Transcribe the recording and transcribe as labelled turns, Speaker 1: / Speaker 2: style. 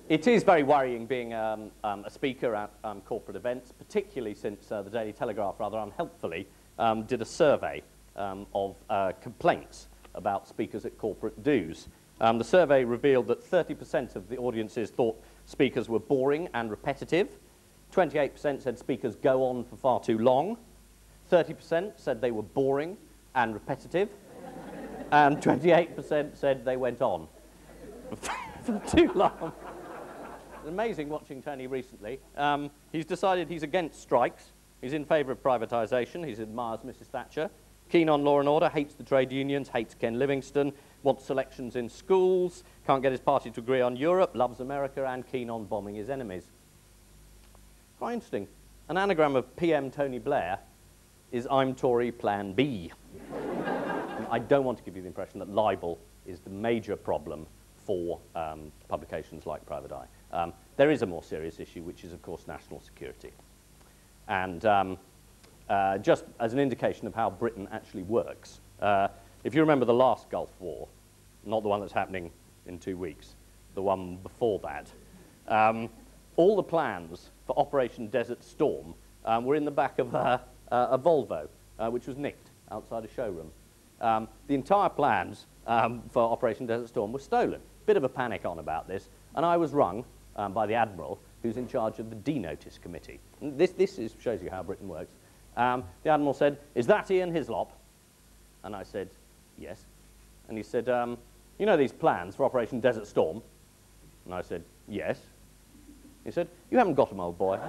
Speaker 1: It is very worrying being a speaker at corporate events, particularly since the Daily Telegraph rather unhelpfully did a survey of complaints about speakers at corporate dues. The survey revealed that 30% of the audiences thought speakers were boring and repetitive, 28% said speakers go on for far too long, 30% said they were boring and repetitive, and 28% said they went on for too long. It's amazing watching Tony recently. He's decided he's against strikes. He's in favour of privatisation. He admires Mrs. Thatcher. Keen on law and order, hates the trade unions, hates Ken Livingstone, wants elections in schools, can't get his party to agree on Europe, loves America, and keen on bombing his enemies. Quite interesting. An anagram of PM Tony Blair is I'm Tory Plan B. I don't want to give you the impression that libel is the major problem for publications like Private Eye. There is a more serious issue, which is, of course, national security. And just as an indication of how Britain actually works, if you remember the last Gulf War, not the one that's happening in 2 weeks, the one before that, all the plans for Operation Desert Storm were in the back of a Volvo, which was nicked outside a showroom. The entire plans for Operation Desert Storm were stolen. Bit of a panic on about this, and I was rung by the Admiral, who's in charge of the D-Notice Committee. And this shows you how Britain works. The Admiral said, "Is that Ian Hislop?" And I said, "Yes." And he said, "You know these plans for Operation Desert Storm?" And I said, "Yes." He said, "You haven't got them, old boy."